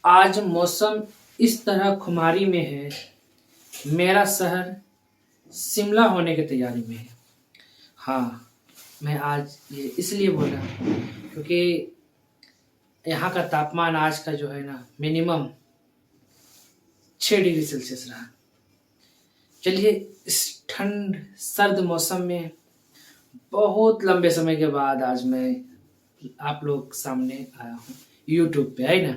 आज मौसम इस तरह खुमारी में है। मेरा शहर शिमला होने की तैयारी में है। हाँ, मैं आज ये इसलिए बोला क्योंकि यहाँ का तापमान आज का जो है ना मिनिमम 6 डिग्री सेल्सियस रहा। चलिए, इस ठंड सर्द मौसम में बहुत लंबे समय के बाद आज मैं आप लोग सामने आया हूँ यूट्यूब पे, है ना।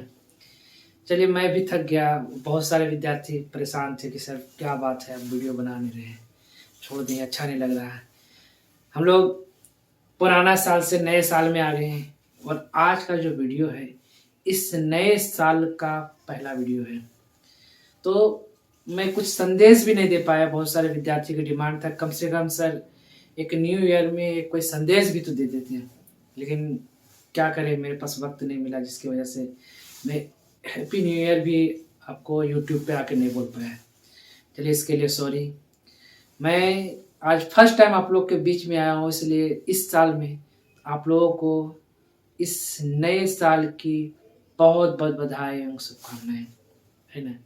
चलिए, मैं भी थक गया। बहुत सारे विद्यार्थी परेशान थे कि सर क्या बात है, अब वीडियो बना नहीं रहे हैं, छोड़ दिए, अच्छा नहीं लग रहा है। हम लोग पुराना साल से नए साल में आ गए हैं और आज का जो वीडियो है इस नए साल का पहला वीडियो है। तो मैं कुछ संदेश भी नहीं दे पाया। बहुत सारे विद्यार्थी की डिमांड था कम से कम सर एक न्यू ईयर में एक कोई संदेश भी तो दे देते हैं, लेकिन क्या करें, मेरे पास वक्त नहीं मिला, जिसकी वजह से मैं हैप्पी न्यू ईयर भी आपको यूट्यूब पे आके नहीं बोल पाया। चलिए, इसके लिए सॉरी। मैं आज फर्स्ट टाइम आप लोग के बीच में आया हूँ, इसलिए इस साल में आप लोगों को इस नए साल की बहुत बहुत बधाई एवं शुभकामनाएं, है ना।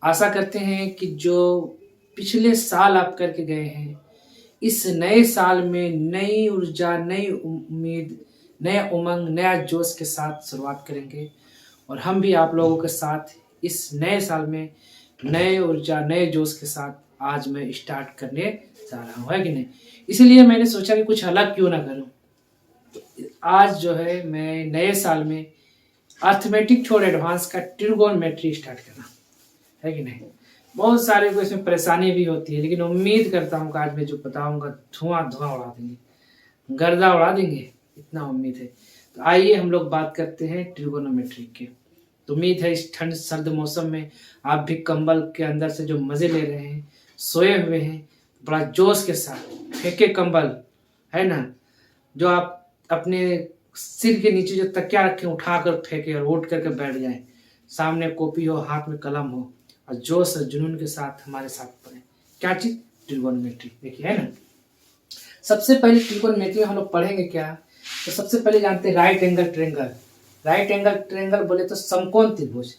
आशा करते हैं कि जो पिछले साल आप करके गए हैं, इस नए साल में नई ऊर्जा, नई उम्मीद, नया उमंग, नया जोश के साथ शुरुआत करेंगे और हम भी आप लोगों के साथ इस नए साल में नए ऊर्जा, नए जोश के साथ आज मैं स्टार्ट करने जा रहा हूँ, है कि नहीं। इसलिए मैंने सोचा कि कुछ अलग क्यों ना करूँ। तो आज जो है मैं नए साल में अर्थमेटिक छोड़ एडवांस का ट्रिगोनोमेट्री स्टार्ट करना, है कि नहीं। बहुत सारे को इसमें परेशानी भी होती है, लेकिन उम्मीद करता हूँ कि आज मैं जो बताऊंगा धुआं धुआं उड़ा देंगे, गर्दा उड़ा देंगे, इतना उम्मीद है। तो आइए हम लोग बात करते हैं ट्रिगोनोमेट्री के। तो उम्मीद है इस ठंड सर्द मौसम में आप भी कंबल के अंदर से जो मजे ले रहे हैं, सोए हुए हैं, बड़ा जोश के साथ फेंके कंबल, है ना, जो आप अपने सिर के नीचे जो तकिया रखे उठा कर फेंके और उठ करके बैठ जाए, सामने कॉपी हो, हाथ में कलम हो और जोश और जुनून के साथ हमारे साथ पढ़े। क्या चीज? ट्रिगोनोमेट्री। देखिए, है ना। सबसे पहले ट्रिगोनोमेट्री हम लोग पढ़ेंगे क्या, तो सबसे पहले जानते हैं right angle triangle. Right angle triangle बोले तो समकोण त्रिभुज।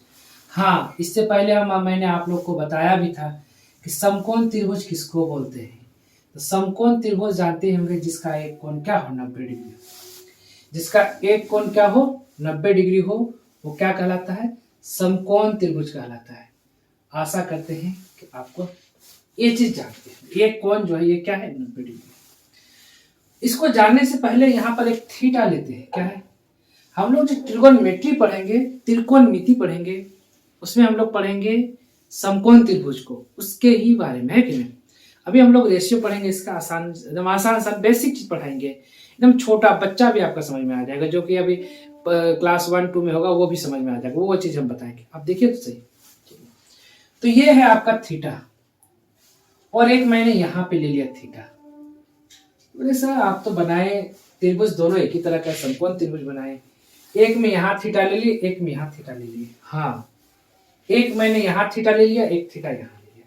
हाँ, इससे पहले मैंने आप लोग को बताया भी था कि समकोण त्रिभुज किसको बोलते हैं। तो समकोण त्रिभुज जानते होंगे जिसका एक कोण क्या हो, 90 डिग्री। जिसका एक कोण क्या हो, 90 डिग्री हो, वो क्या कहलाता है? समकोण त्रिभुज कहलाता है। आशा करते हैं कि आपको ये चीज जानते हैं। एक कोण जो है ये क्या है, 90 डिग्री। इसको जानने से पहले यहाँ पर एक थीटा लेते हैं। क्या है? हम लोग जो ट्रिगोनोमेट्री पढ़ेंगे, त्रिकोणमिति पढ़ेंगे, उसमें हम लोग पढ़ेंगे समकोण त्रिभुज को, उसके ही बारे में, है कि नहीं। अभी हम लोग रेशियो पढ़ेंगे, इसका आसान, एकदम आसान आसान बेसिक चीज पढ़ाएंगे, एकदम छोटा बच्चा भी आपका समझ में आ जाएगा, जो कि अभी क्लास 1-2 में होगा वो भी समझ में आ जाएगा, वो चीज हम बताएंगे। आप देखिए तो सही। तो ये है आपका थीटा और एक मैंने यहाँ पे ले लिया थीटा। बोले सर आप तो बनाए त्रिभुज, दोनों एक ही तरह का समकोण त्रिभुज बनाए, एक में यहाँ थीटा ले लिए, एक में यहाँ थीटा ले लिए। हाँ, एक मैंने यहाँ थीटा ले लिया, एक थीटा यहाँ ले लिया।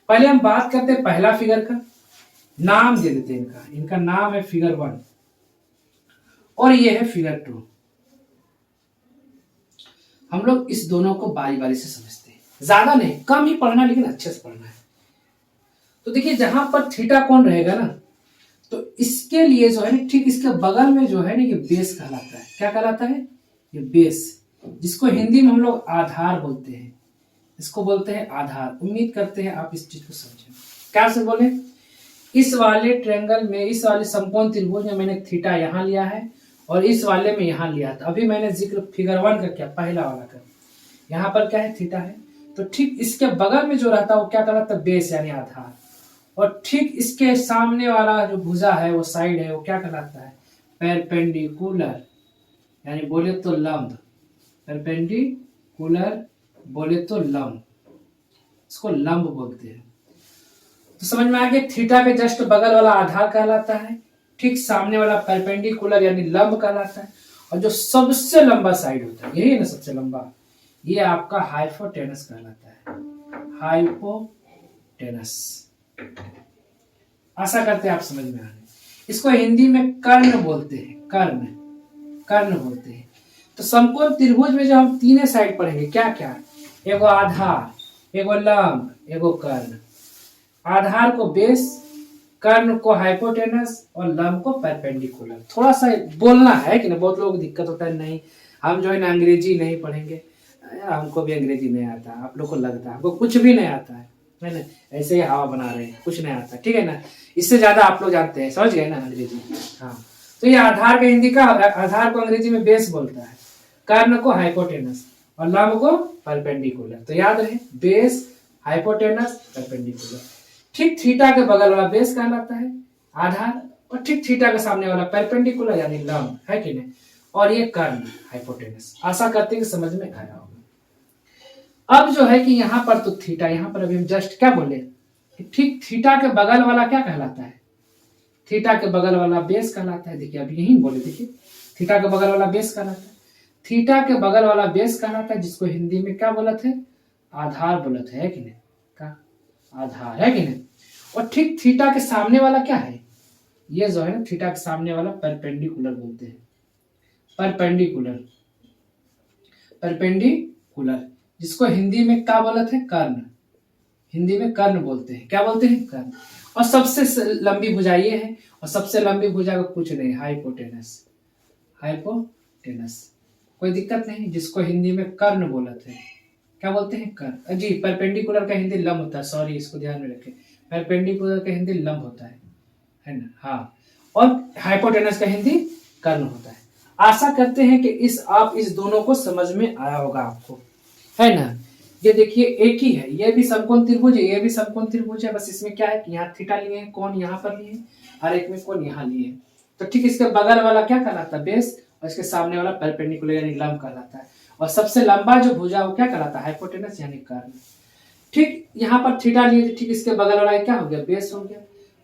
पहले हम बात करते हैं पहला फिगर का, नाम दे देते हैं इनका। इनका नाम है फिगर 1 और ये है फिगर 2। हम लोग इस दोनों को बारी बारी से समझते हैं, ज्यादा नहीं, कम ही पढ़ना, लेकिन अच्छे से पढ़ना है। तो देखिए, जहां पर थीटा कोण रहेगा ना, तो इसके लिए जो है ठीक इसके बगल में जो है ना, ये बेस कहलाता है। क्या कहलाता है? ये बेस, जिसको हिंदी में हम लोग आधार बोलते हैं। इसको बोलते हैं आधार। उम्मीद करते हैं आप इस चीज को समझें। क्या से बोले, इस वाले ट्रायंगल में, इस वाले समकोण त्रिभुज में मैंने थीटा यहाँ लिया है और इस वाले में यहाँ लिया था। अभी मैंने जिक्र फिगर 1 का किया, पहला वाला का। यहाँ पर क्या है, थीटा है। तो ठीक इसके बगल में जो रहता है वो क्या कहलाता है, बेस यानी आधार। और ठीक इसके सामने वाला जो भुजा है, वो साइड है, वो क्या कहलाता है, परपेंडिकुलर, यानी बोले तो लंब। परपेंडिकुलर बोले तो लंब, इसको लंब बोलते हैं। तो समझ में आ गया, थीटा के जस्ट बगल वाला आधार कहलाता है, ठीक सामने वाला परपेंडिकुलर यानी लंब कहलाता है, और जो सबसे लंबा साइड होता है, यही है ना सबसे लंबा, ये आपका हाइपोटेनस कहलाता है। हाइपोटेनस। आशा करते हैं आप समझ में आ गए। इसको हिंदी में कर्ण बोलते हैं, कर्ण, कर्ण बोलते हैं। तो समकोण त्रिभुज में जो हम तीनों साइड पढ़ेंगे क्या क्या, एगो आधार, एगो लंब, एगो कर्ण। आधार को बेस, कर्ण को हाइपोटेनस और लंब को परपेंडिकुलर। थोड़ा सा बोलना है कि ना, बहुत लोगों को दिक्कत होता है, नहीं हम जो है ना अंग्रेजी नहीं पढ़ेंगे। यार हमको भी अंग्रेजी नहीं आता, आप लोग को लगता है हमको कुछ भी नहीं आता है ना, ऐसे ही हवा बना रहे हैं, कुछ नहीं आता, ठीक है ना। इससे ज्यादा आप लोग जानते हैं, समझ गए ना अंग्रेजी। हाँ, तो ये आधार का हिंदी का, आधार को अंग्रेजी में बेस बोलता है, कर्ण को हाइपोटेनस और लंब को परपेंडिकुलर। तो याद रहे, बेस, हाइपोटेनस, परपेंडिकुलर। ठीक थीटा के बगल वाला बेस कहलाता है आधार, और ठीक थीटा के सामने वाला परपेंडिकुलर यानी लंब, है कि नहीं। और ये कर्ण हाइपोटेनस। आशा करते हैं कि समझ में आया होगा। अब जो है कि यहाँ पर तो थीटा, यहाँ पर अभी हम जस्ट क्या बोले, ठीक थीटा के बगल वाला क्या कहलाता है, थीटा के बगल वाला बेस कहलाता है। देखिए अभी यही बोले, देखिए थीटा के बगल वाला बेस कहलाता है, थीटा के बगल वाला बेस कहलाता है, जिसको हिंदी में क्या बोला थे, आधार बोला था, है कि नहीं, का आधार, है कि नहीं। और ठीक थीटा के सामने वाला क्या है, ये जो है ना थीटा के सामने वाला परपेंडिकुलर बोलते हैं, परपेंडिकुलर, परपेंडिकुलर, जिसको हिंदी में क्या बोला थे, कर्ण। हिंदी में कर्ण बोलते हैं, क्या बोलते हैं, कर्ण। और सबसे लंबी भुजा ये है, और सबसे लंबी भुजा का कुछ नहीं, हाइपोटेनस, हाइपोटेनस, कोई दिक्कत नहीं, जिसको हिंदी में कर्ण बोला थे, क्या बोलते हैं, कर्ण जी। परपेंडिकुलर का हिंदी लंब होता है, सॉरी इसको ध्यान में रखें, परपेंडिकुलर का हिंदी लंब होता है ना, हाँ। और हाइपोटेनस का हिंदी कर्ण होता है। आशा करते हैं कि आप इस दोनों को समझ में आया होगा आपको, है ना। ये देखिए एक ही है, ये भी समकोण त्रिभुज है, ये भी समकोण त्रिभुज है, बस इसमें क्या है कि यहाँ थीटा लिए हैं, कोण यहाँ पर लिए हैं, और एक में कोण यहाँ लिए हैं। तो ठीक इसके बगल वाला क्या कहलाता है, बेस, और इसके सामने वाला परपेंडिकुलर यानी लंब कहलाता है। और सबसे लंबा जो भुजा वो क्या कहलाता है, हाइपोटेनस यानी कर्ण। ठीक यहाँ पर थीटा लिए, ठीक इसके बगल वाला क्या हो गया, बेस हो गया,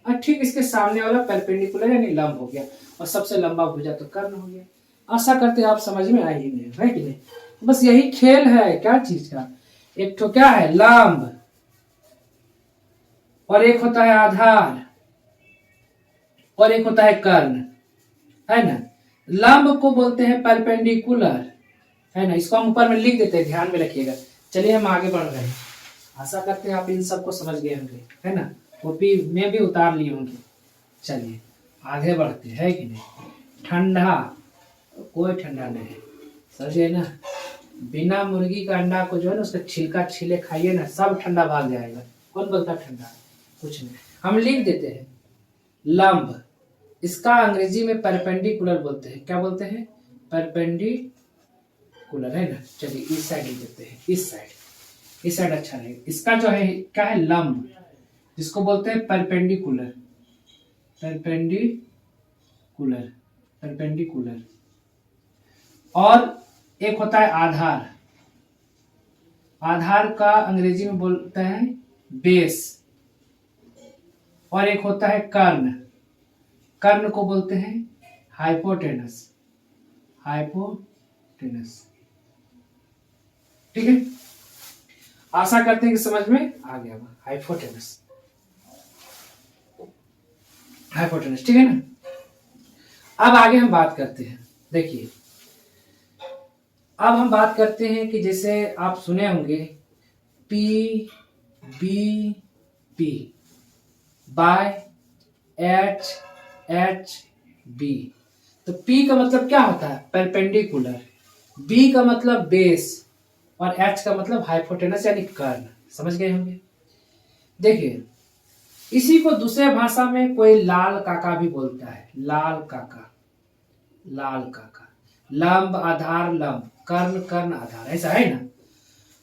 और ठीक इसके सामने वाला परपेंडिकुलर यानी लंब हो गया, और सबसे लंबा भुजा तो कर्ण हो गया। आशा करते हैं आप समझ में आई ही नहीं, है कि नहीं। बस यही खेल है, क्या चीज का, एक तो क्या है लंब, और एक होता है आधार, और एक होता है कर्ण, है ना। लंब को बोलते हैं परपेंडिकुलर, है ना, इसको हम ऊपर में लिख देते हैं, ध्यान में रखिएगा। चलिए हम आगे बढ़ रहे हैं, आशा करते हैं आप इन सबको समझ गए होंगे, है ना, कॉपी में भी उतार लिए होंगे। चलिए आगे बढ़ते हैं कि नहीं। ठंडा, कोई ठंडा नहीं है, समझिए ना। बिना मुर्गी का अंडा को जो है ना उसका छिलका छीले खाइए ना, सब ठंडा भाग जाएगा। कौन बोलता ठंडा, कुछ नहीं। हम लिख देते हैं लंब, इसका अंग्रेजी में परपेंडिकुलर बोलते हैं, क्या बोलते हैं, परपेंडिकुलर, है ना। चलिए इस साइड लिख देते हैं, इस साइड अच्छा रहेगा। इसका जो है क्या है, लंब, जिसको बोलते हैं परपेंडिकुलर, परपेंडिकुलर, परपेंडिकुलर। और एक होता है आधार, आधार का अंग्रेजी में बोलते हैं बेस। और एक होता है कर्ण, कर्ण को बोलते हैं हाइपोटेनस, हाइपोटेनस, ठीक है। आशा करते हैं कि समझ में आ गया होगा, हाइपोटेनस, हाइपोटेनस, ठीक है ना। अब आगे हम बात करते हैं, देखिए अब हम बात करते हैं कि जैसे आप सुने होंगे P B P by H H B. तो P का मतलब क्या होता है, परपेंडिकुलर, B का मतलब बेस, और H का मतलब हाइपोटेनस यानी कर्ण। समझ गए होंगे। देखिए इसी को दूसरे भाषा में कोई लाल काका भी बोलता है, लाल काका, लाल काका। लंब आधार लंब, कर्ण कर्ण आधार, ऐसा है ना।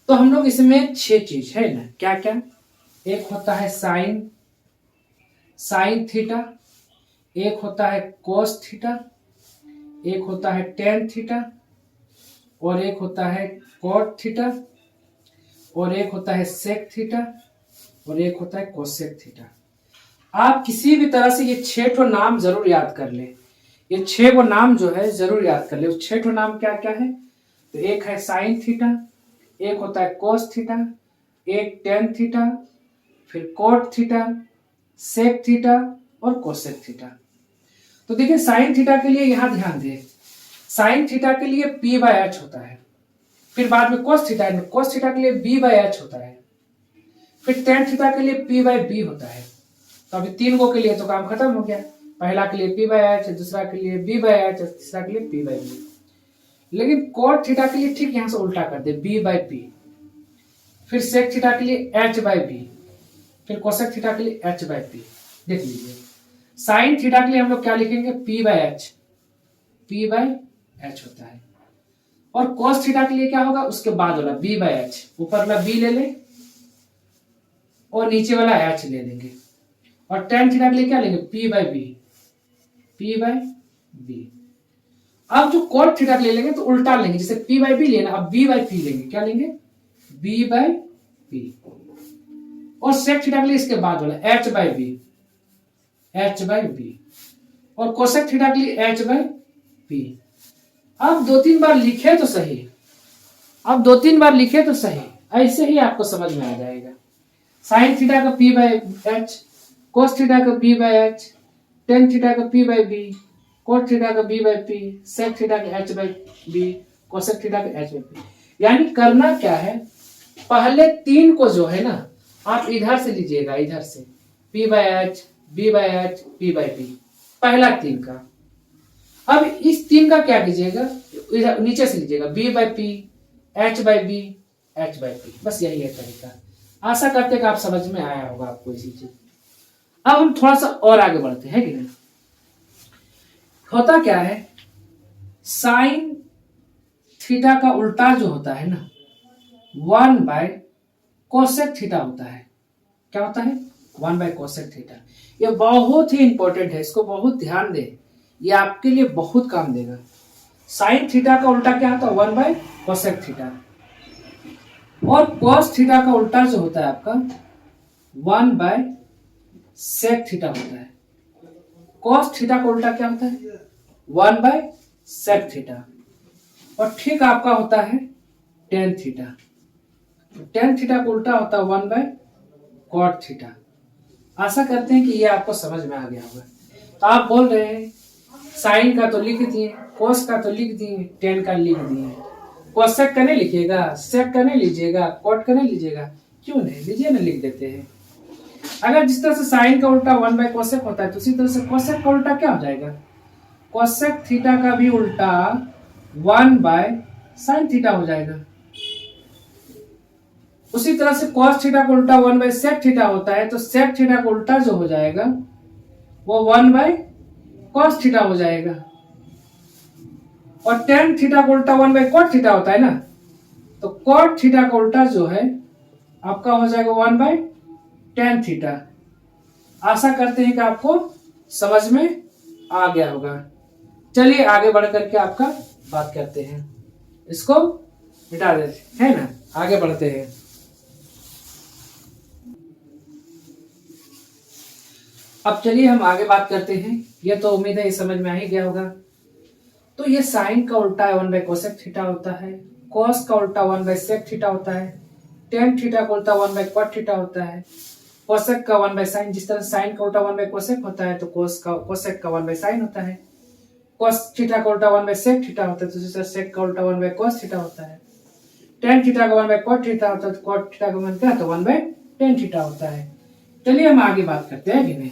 तो हम लोग इसमें 6 चीज है ना, क्या क्या, एक होता है साइन, साइन थीटा, एक होता है कोस थीटा, एक होता है टेन थीटा, और एक होता है कॉट थीटा, और एक होता है सेक थीटा, और एक होता है कोसेक थीटा। आप किसी भी तरह से ये 6 ठो नाम जरूर याद कर ले, ये 6 को नाम जो है जरूर याद कर ले। 6 ठो नाम क्या क्या है, तो एक है साइन थीटा, एक होता है कोस थीटा, एक टेन थीटा, फिर कोट थीटा, सेक थीटा, और कोसेक थीटा। तो देखिए साइन थीटा के लिए यहां ध्यान दें, साइन थीटा के लिए p बाय एच होता है, फिर बाद में cos थीटा के लिए b बाय एच होता है, फिर tan थीटा के लिए p बाय b होता है। तो अभी 3 गो के लिए तो काम खत्म हो गया, पहला के लिए p बाय एच, दूसरा के लिए b बाय एच, तीसरा के लिए p बाय b। लेकिन cot थीटा के लिए ठीक यहां से उल्टा कर दे, b बाय p, फिर sec थीटा के लिए h बाय b, फिर cosec थीटा के लिए h बाय p। देख लीजिए, साइन थीटा के लिए हम लोग क्या लिखेंगे, p बाय h होता है, और cos थीटा के लिए क्या होगा, उसके बाद वाला b बाय h, ऊपर वाला b ले ले और नीचे वाला h ले लेंगे, और tan थीटा के लिए क्या लेंगे, p बाय b। अब जो cot थीटा के लिए लेंगे तो उल्टा लेंगे, जैसे p बाय b लेना, अब b बाय p लेंगे, क्या लेंगे, b बाय p, और sec थीटा के लिए इसके बाद वाला h बाय b, और cosec थीटा के लिए h बाय p। अब 2-3 बार लिखे तो सही, ऐसे ही आपको समझ में आ जाएगा। साइन थीटा का p by h, cos theta का b by h, tan theta का p by b, cot theta का b by p, sec theta का h by b, cosec theta का h बाय p। यानी करना क्या है, पहले 3 को जो है ना आप इधर से लीजिएगा, इधर से p by h, b by h, p by p, पहला 3 का। अब इस 3 का क्या कीजिएगा, इधर नीचे से लीजिएगा, b by p, h by b, h by p। बस यही है तरीका। आशा करते कि आप समझ में आया होगा आपको इसी चीज। अब हम थोड़ा सा और आगे बढ़ते हैं कि नहीं। होता क्या है, साइन थीटा का उल्टा जो होता है ना 1 बाय कोसेक थीटा होता है। क्या होता है, 1 बाय कोसेक थीटा। ये बहुत ही इंपॉर्टेंट है, इसको बहुत ध्यान दें, ये आपके लिए बहुत काम देगा। साइन थीटा का उल्टा क्या होता है, 1 बाय कोसेक थीटा, और cos थीटा का उल्टा जो होता है आपका 1 बाय सेक थीटा होता है। cos थीटा का उल्टा क्या होता है, 1 बाय सेक थीटा, और ठीक आपका होता है tan थीटा। tan थीटा का उल्टा होता है 1 बाय cot थीटा। आशा करते हैं कि ये आपको समझ में आ गया होगा। तो आप बोल रहे हैं साइन का तो लिख दिए, cos का तो लिख दिए, tan का लिख दिए, कोसेक का नहीं लिखिएगा, सेक का नहीं लीजिएगा, कॉट का नहीं लीजिएगा, क्यों नहीं लीजिए ना, लिख देते हैं। अगर जिस तरह से साइन का उल्टा 1 बाय कोसेक होता है तो उसी तरह से कोसेक का उल्टा क्या हो जाएगा, कोसेक थीटा का भी उल्टा 1 बाय साइन थीटा हो जाएगा। उसी तरह से cos थीटा का उल्टा 1 बाय सेक थीटा होता है, तो सेक थीटा का उल्टा जो हो जाएगा वो 1 बाय cos थीटा हो जाएगा। और tan थीटा का उल्टा 1 बाय cot थीटा होता है ना, तो cot थीटा का उल्टा जो है आपका हो जाएगा 1 बाय tan थीटा। आशा करते हैं कि आपको समझ में आ गया होगा। चलिए आगे बढ़ करके आपका बात करते हैं, इसको मिटा देते हैं ना, आगे बढ़ते हैं। अब चलिए हम आगे बात करते हैं। ये तो उम्मीद है ये समझ में आ ही गया होगा। तो ये साइन का उल्टा 1 बाय कोसेक थीटा होता है, कॉस का उल्टा 1 बाय सेक थीटा होता है, टेन थीटा का उल्टा 1 बाय कॉट थीटा होता है, कोसेक का 1 बाय साइन। जिस तरह साइन का उल्टा 1 बाय कोसेक होता है तो कोसेक का 1 बाय साइन होता है। कॉस थीटा का उल्टा 1 बाय सेक थीटा होता है तो जिस तरह सेक का उल्टा 1 बाय कॉस थीटा होता है। टेन थीटा का 1 बाय कॉट थीटा होता है तो कॉट थीटा का 1 क्या होता है, 1 बाय टेन थीटा होता है। चलिए हम आगे बात करते हैं कि नहीं।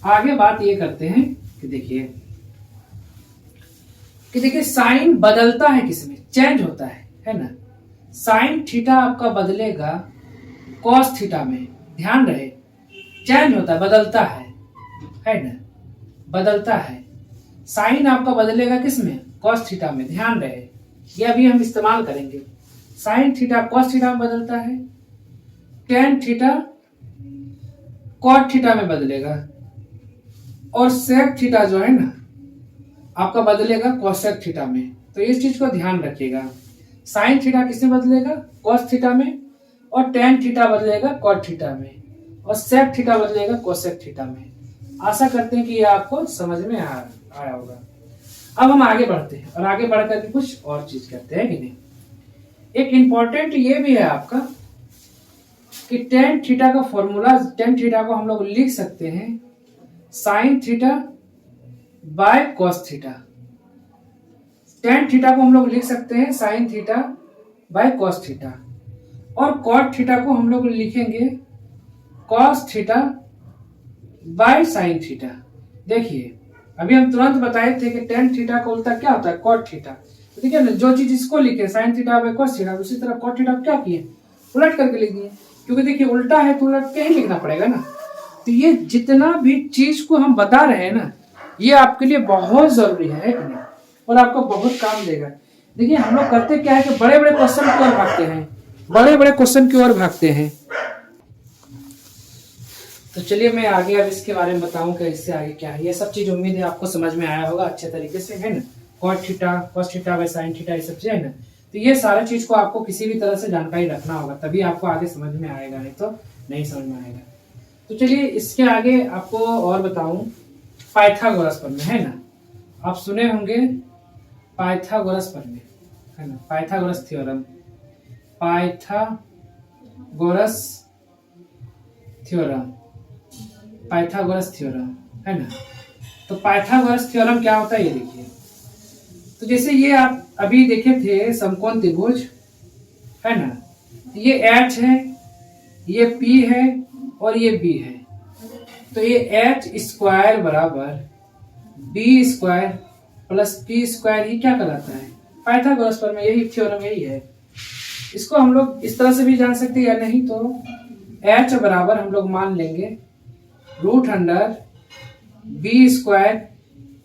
आगे बात ये करते हैं कि देखिए साइन बदलता है, किसमें चेंज होता है ना। साइन थीटा आपका बदलेगा कॉस थीटा में, ध्यान रहे, चेंज होता है, बदलता है ना, बदलता है। साइन आपका बदलेगा किसमें, कॉस थीटा में, ध्यान रहे, ये अभी हम इस्तेमाल करेंगे। साइन थीटा कॉस थीटा में बदलता है, टेन थीटा कॉट थीटा में बदलेगा, और सेक थीटा जो है ना आपका बदलेगा कोसेक थीटा में। तो इस चीज को ध्यान रखिएगा, साइन थीटा किसमें बदलेगा, कॉस थीटा में, और टेन थीटा बदलेगा कॉट थीटा में, और सेक थीटा बदलेगा कोसेक थीटा में। आशा करते हैं कि ये आपको समझ में आया होगा। अब हम आगे बढ़ते हैं और आगे बढ़ करके कुछ और चीज करते हैं कि नहीं। एक इंपॉर्टेंट ये भी है आपका कि टेन थीटा का फॉर्मूला, टेन थीटा को हम लोग लिख सकते हैं sine theta by cos theta. tan theta को हम लोग लिख सकते हैं sin theta by cos theta, और cot थीटा को हम लोग लिखेंगे cos theta by sin theta. देखिए अभी हम तुरंत बताए थे कि tan थीटा का उल्टा क्या होता है, cot थीटा। तो देखिए ना, जो चीज इसको लिखे sin theta by cos theta, उसी तरह cot थीटा क्या किए, उलट करके लिख दिए, क्योंकि देखिए उल्टा है तो उलट के ही लिखना पड़ेगा ना। तो ये जितना भी चीज को हम बता रहे हैं ना, ये आपके लिए बहुत जरूरी है कि नहीं, और आपको बहुत काम देगा। देखिए हम लोग करते क्या है कि बड़े बड़े क्वेश्चन की ओर भागते हैं, बड़े बड़े क्वेश्चन की ओर भागते हैं। तो चलिए मैं आगे अब इसके बारे में बताऊं कि इससे आगे क्या है। ये सब चीज उम्मीद है आपको समझ में आया होगा अच्छे तरीके से, है ना। cot theta cos theta by sin theta ये सब चीज है ना। तो ये सारे चीज को आपको किसी भी तरह से जानकारी रखना होगा, तभी आपको आगे समझ में आएगा, नहीं तो नहीं समझ में आएगा। तो चलिए इसके आगे आपको और बताऊं, पाइथागोरस प्रमेय, है ना। आप सुने होंगे पाइथागोरस प्रमेय, है ना, Pythagoras theorem, Pythagoras theorem, Pythagoras theorem, है ना। तो पाइथागोरस थ्योरम क्या होता है ये देखिए। तो जैसे ये आप अभी देखे थे समकोण त्रिभुज, है ना, ये H है, ये P है और ये B है। तो ये H स्क्वायर बराबर B square plus P square, ये क्या कहलाता है, पाइथागोरस प्रमेय, यही थ्योरम यही है। इसको हम लोग इस तरह से भी जान सकते हैं, या नहीं तो H बराबर हम लोग मान लेंगे √under B square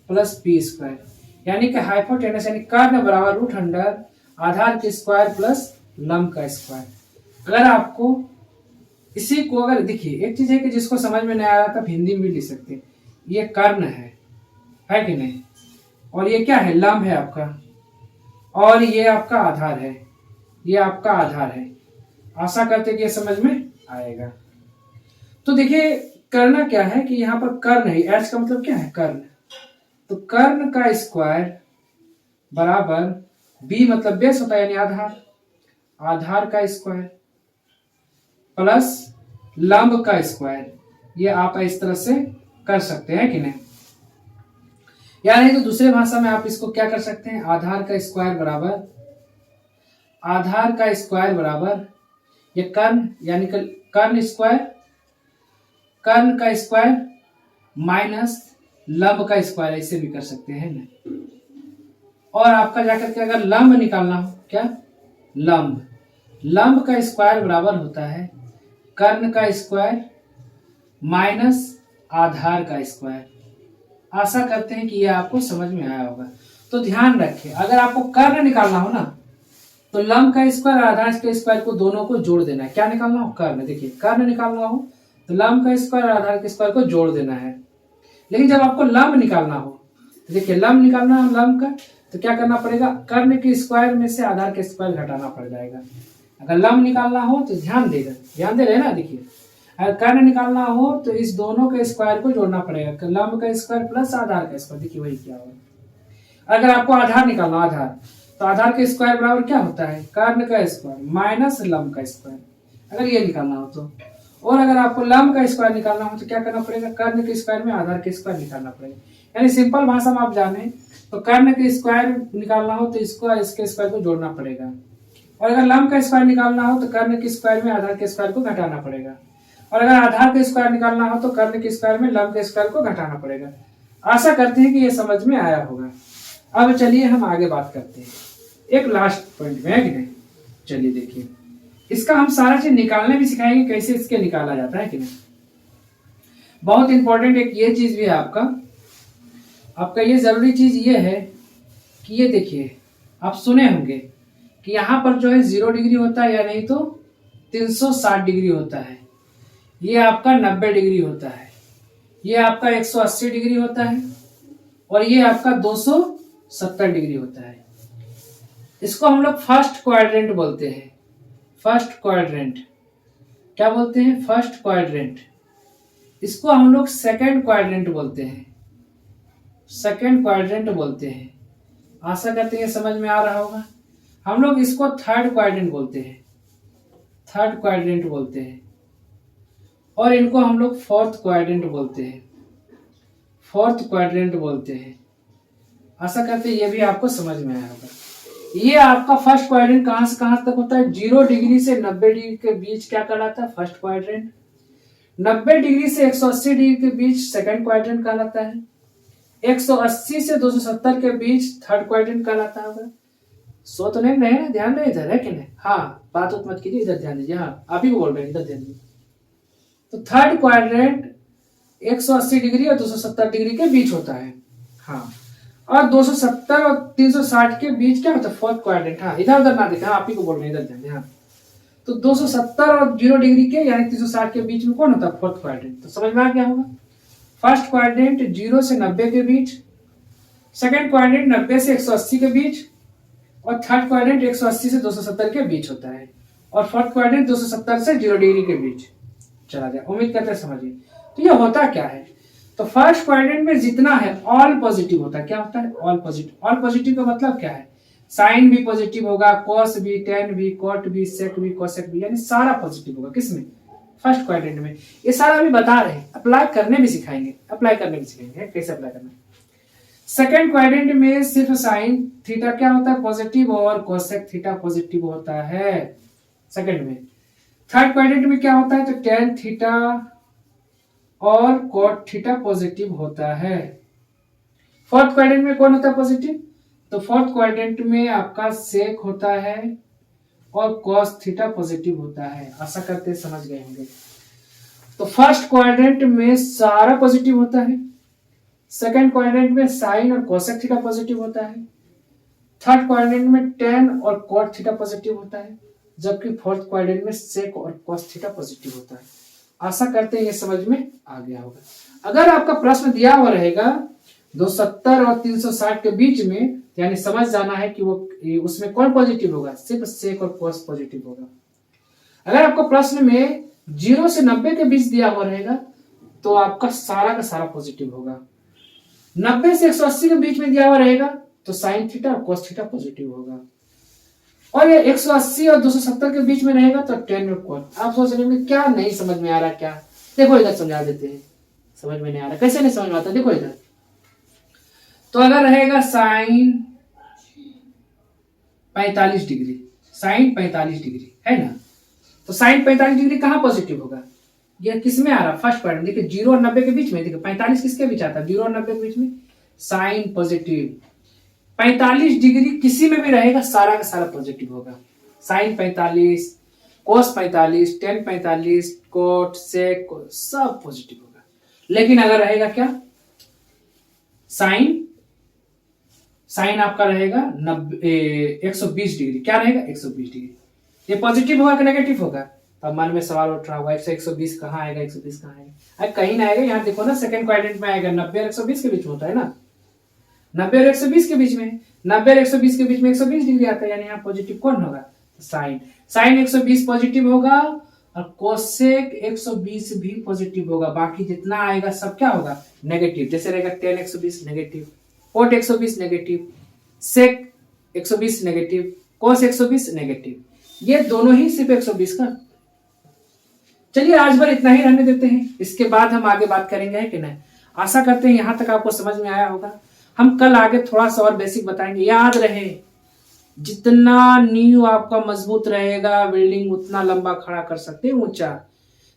plus P square, यानी कि हाइपोटेनस यानी कर्ण बराबर √अंडर आधार के स्क्वायर प्लस लंब का स्क्वायर। अगर आपको इसी को अगर देखिए, एक चीज है कि जिसको समझ में नहीं आ रहा था हिंदी में भी लिख सकते हैं। ये कर्ण है कि नहीं, और ये क्या है, लंब है आपका, और ये आपका आधार है, ये आपका आधार है। आशा करते कि ये समझ में आएगा। तो देखिए करना क्या है कि यहाँ पर कर्ण है, एच का मतलब क्या है, कर्ण। तो कर्ण का स्क्वायर बराबर बी मतलब बेस होता है यानी आधार, आधार का स्क्वायर प्लस लंब का स्क्वायर। ये आप इस तरह से कर सकते हैं कि नहीं, या नहीं तो दूसरे भाषा में आप इसको क्या कर सकते हैं, आधार का स्क्वायर बराबर ये कर्ण यानी कर्ण स्क्वायर, कर्ण का स्क्वायर माइनस लंब का स्क्वायर, ऐसे भी कर सकते हैं ना। और आपका जाकर के अगर लंब निकालना हो, क्या लंब का स्क्वायर बराबर होता है कर्ण का स्क्वायर माइनस आधार का स्क्वायर। आशा करते हैं कि यह आपको समझ में आया होगा। तो ध्यान रखें, अगर आपको कर्ण निकालना हो ना, तो लंब का स्क्वायर और आधार के स्क्वायर को दोनों को जोड़ देना है। क्या निकालना हो, कर्ण। देखिए कर्ण निकालना हो तो लंब का स्क्वायर और आधार के स्क्वायर को जोड़ देना है। लेकिन जब आपको लंब निकालना हो, तो देखिए लंब निकालना है लंब का, तो क्या करना पड़ेगा, कर्ण के स्क्वायर में से आधार के स्क्वायर घटाना पड़ जाएगा। अगर लंब निकालना हो तो ध्यान दे रहे ना, देखिए अगर कर्ण निकालना हो तो इस दोनों के स्क्वायर को जोड़ना पड़ेगा, लंब का स्क्वायर प्लस आधार का स्क्वायर। देखिए वही क्या होगा। अगर आपको आधार निकालना, आधार, तो आधार के स्क्वायर बराबर क्या होता है, कर्ण का स्क्वायर माइनस लंब का स्क्वायर, अगर ये निकालना हो तो। और अगर आपको लंब का स्क्वायर निकालना हो तो क्या करना पड़ेगा, कर्ण के स्क्वायर में आधार के स्क्वायर निकालना पड़ेगा। यानी सिंपल भाषा में आप जाने तो कर्ण के स्क्वायर निकालना हो तो इसको इसके स्क्वायर को जोड़ना पड़ेगा, और अगर लंब का स्क्वायर निकालना हो तो कर्ण के स्क्वायर में आधार के स्क्वायर को घटाना पड़ेगा, और अगर आधार के स्क्वायर निकालना हो तो कर्ण के स्क्वायर में लंब के स्क्वायर को घटाना पड़ेगा। आशा करते हैं कि ये समझ में आया होगा। अब चलिए हम आगे बात करते हैं एक लास्ट पॉइंट में, है कि नहीं। चलिए देखिए, इसका हम सारा चीज निकालने भी सिखाएंगे, कैसे इसके निकाला जाता है कि नहीं। बहुत इंपॉर्टेंट एक ये चीज भी है आपका ये जरूरी चीज ये है कि ये देखिए, आप सुने होंगे कि यहाँ पर जो है 0 डिग्री होता है, या नहीं तो 360 डिग्री होता है, ये आपका 90 डिग्री होता है, ये आपका 180 डिग्री होता है, और ये आपका 270 डिग्री होता है। इसको हम लोग फर्स्ट क्वाड्रेंट बोलते हैं। फर्स्ट क्वाड्रेंट क्या बोलते हैं, फर्स्ट क्वाड्रेंट। इसको हम लोग सेकंड क्वाड्रेंट बोलते हैं, सेकंड क्वाड्रेंट बोलते हैं। आशा करते हैं समझ में आ रहा होगा। हम लोग इसको थर्ड क्वाड्रेंट बोलते हैं, थर्ड क्वाड्रेंट बोलते हैं, और इनको हम लोग फोर्थ क्वाड्रेंट बोलते हैं, फोर्थ क्वाड्रेंट बोलते हैं। आशा करते हैं ये भी आपको समझ में आया होगा। ये आपका फर्स्ट क्वाड्रेंट कहां से कहां तक होता है? 0 डिग्री से 90 डिग्री के बीच क्या कहलाता है? First quadrant. 90 डिग्री से 180 डिग्री के बीच सेकंड क्वाड्रेंट कहलाता है। 180 से 270 के बीच थर्ड क्वाड्रेंट कहलाता है। सो तो नहीं रहे, ध्यान रहे इधर, है कि नहीं? हाँ, बात उत मत कीजिए, इधर ध्यान दीजिए। हाँ, आप ही को बोल रहे हैं, इधर ध्यान दीजिए। तो थर्ड क्वाड्रेंट 180 डिग्री और 270 डिग्री के बीच होता है। हाँ, और 270 और 360 के बीच क्या होता है? Fourth quadrant. हाँ, इधर उधर ना देखा, आप ही को बोल रहे हैं, इधर ध्यान दीजिए। हाँ, तो 270 और 0 डिग्री के यानी 360 के बीच में कौन होता है? Fourth quadrant. तो समझ में आ गया होगा। फर्स्ट क्वाड्रेंट 0 से 90 के बीच, सेकंड क्वाड्रेंट 90 से 180 के बीच, और थर्ड क्वाड्रेंट 180 से 270 के बीच होता है, और फोर्थ क्वाड्रेंट 270 से 0 डिग्री के बीच चला गया। उम्मीद करते हैं समझिए। तो ये होता क्या है? तो फर्स्ट क्वाड्रेंट में जितना है ऑल पॉजिटिव होता है। क्या होता है? All positive. ऑल पॉजिटिव का मतलब क्या है? साइन भी पॉजिटिव होगा, कॉस भी, टेन भी, कॉट भी, सेक भी, कोसेक भी, यानी सारा पॉजिटिव होगा। किसमें? फर्स्ट क्वाड्रेंट में। ये सारा अभी बता रहे हैं, अप्लाई करने भी सिखाएंगे, अप्लाई करने भी सिखाएंगे कैसे अप्लाई करना है। सेकेंड क्वाड्रेंट में सिर्फ साइन थीटा क्या होता है? पॉजिटिव, और कोसेक थीटा पॉजिटिव होता है सेकेंड में। थर्ड क्वाड्रेंट में क्या होता है? तो टेन थीटा और कोट थीटा पॉजिटिव होता है। फोर्थ क्वाड्रेंट में कौन होता है पॉजिटिव? तो फोर्थ क्वाड्रेंट में आपका सेक होता है और कॉस थीटा पॉजिटिव होता है। आशा करते हैं समझ गए होंगे। तो फर्स्ट क्वाड्रेंट में सारा पॉजिटिव होता है, सेकंड क्वाड्रेंट में साइन और कोसेक थीटा पॉजिटिव होता है, थर्ड क्वाड्रेंट में टेन और कोट थीटा पॉजिटिव होता है, जबकि फोर्थ क्वाड्रेंट में सेक और कोस थीटा पॉजिटिव होता है। आशा करते हैं ये समझ में आ गया होगा। अगर आपका प्रश्न दिया हुआ रहेगा 270 और 360 के बीच में, यानी समझ जाना है कि वो उसमें कौन पॉजिटिव होगा? सिर्फ सेक और कोस पॉजिटिव होगा। अगर आपको प्रश्न में 0 से 90 के बीच दिया हुआ रहेगा तो आपका सारा का सारा पॉजिटिव होगा। 90 से 180 के बीच में दिया हुआ रहेगा तो साइन थीटा और कोस थीटा पॉजिटिव होगा। और ये 180 और 270 के बीच में रहेगा तो टेन और कोट। आप सोच रहे होंगे क्या नहीं समझ में आ रहा? क्या? देखो इधर समझा देते हैं। समझ में नहीं आ रहा? कैसे नहीं समझ में आता? देखो इधर। तो अगर रहेगा साइन 45 डिग्री, साइन 45 डिग्री है ना, तो साइन 45 डिग्री कहां पॉजिटिव होगा? ये किसमें आ रहा? First quadrant. देखिए 0 और 90 के बीच में, देखिए 45 किसके बीच आता है? 0 और 90 के बीच में साइन पॉजिटिव। 45 डिग्री किसी में भी रहेगा, सारा का सारा पॉजिटिव होगा। साइन 45, कोस 45, टेन 45, कोट, सेक, सब पॉजिटिव होगा। लेकिन अगर रहेगा क्या? साइन आपका रहेगा 120 डिग्री। क्या रहेगा? 120 डिग्री। ये पॉजिटिव होगा कि नेगेटिव होगा? तब मन में सवाल उठ रहा होगा 120 कहाँ आएगा? 120 कहाँ आएगा? अरे कहीं ना आएगा। यहाँ देखो ना, सेकंड क्वाड्रेंट में आएगा। 90 और 120 के बीच में होता है ना, 90 और 120 के बीच में, 90 और 120 के बीच में 120 डिग्री आता है, यानी यहाँ पॉजिटिव कौन होगा? साइन। साइन 120 पॉजिटिव होगा और कोसेक 120 भी पॉजिटिव होगा। बाकी जितना आएगा सब क्या होगा? नेगेटिव। जैसे रहेगा टेन 120 नेगेटिव, कोट 120 नेगेटिव, सेक 120 नेगेटिव, कोस 120 नेगेटिव। ये दोनों ही सिर्फ 120 का। चलिए आज भर इतना ही रहने देते हैं, इसके बाद हम आगे बात करेंगे, है कि नहीं? आशा करते हैं यहाँ तक आपको समझ में आया होगा। हम कल आगे थोड़ा सा और बेसिक बताएंगे। याद रहे, जितना नींव आपका मजबूत रहेगा बिल्डिंग उतना लंबा खड़ा कर सकते हैं, ऊंचा।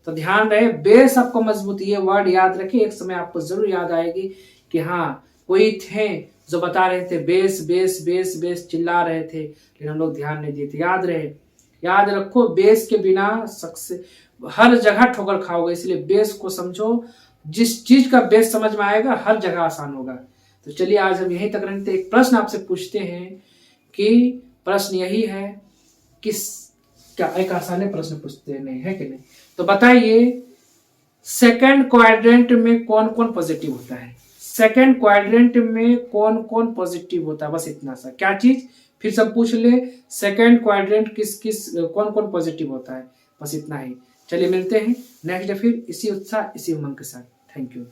तो ध्यान रहे, बेस आपको मजबूत, ये वर्ड याद रखिए। एक समय आपको जरूर याद आएगी कि हाँ कोई थे जो बता रहे थे बेस बेस बेस बेस, चिल्ला रहे थे, लेकिन हम लोग ध्यान नहीं दिए थे। याद रहे, याद रखो, बेस के बिना सक्सेस हर जगह ठोकर खाओगे, इसलिए बेस को समझो। जिस चीज का बेस समझ में आएगा हर जगह आसान होगा। तो चलिए आज हम यहीं तक रहते। एक प्रश्न आपसे पूछते हैं कि प्रश्न यही है कि क्या, एक आसान प्रश्न पूछते नहीं है कि नहीं? तो बताइए सेकंड क्वाड्रेंट में कौन कौन पॉजिटिव होता है? सेकंड क्वाड्रेंट में कौन कौन पॉजिटिव होता है? बस इतना सा। क्या चीज? फिर सब पूछ ले, सेकंड क्वाड्रेंट किस किस कौन कौन पॉजिटिव होता है? बस इतना ही। चलिए मिलते हैं नेक्स्ट डे फिर इसी उत्साह इसी उमंग के साथ। Thank you.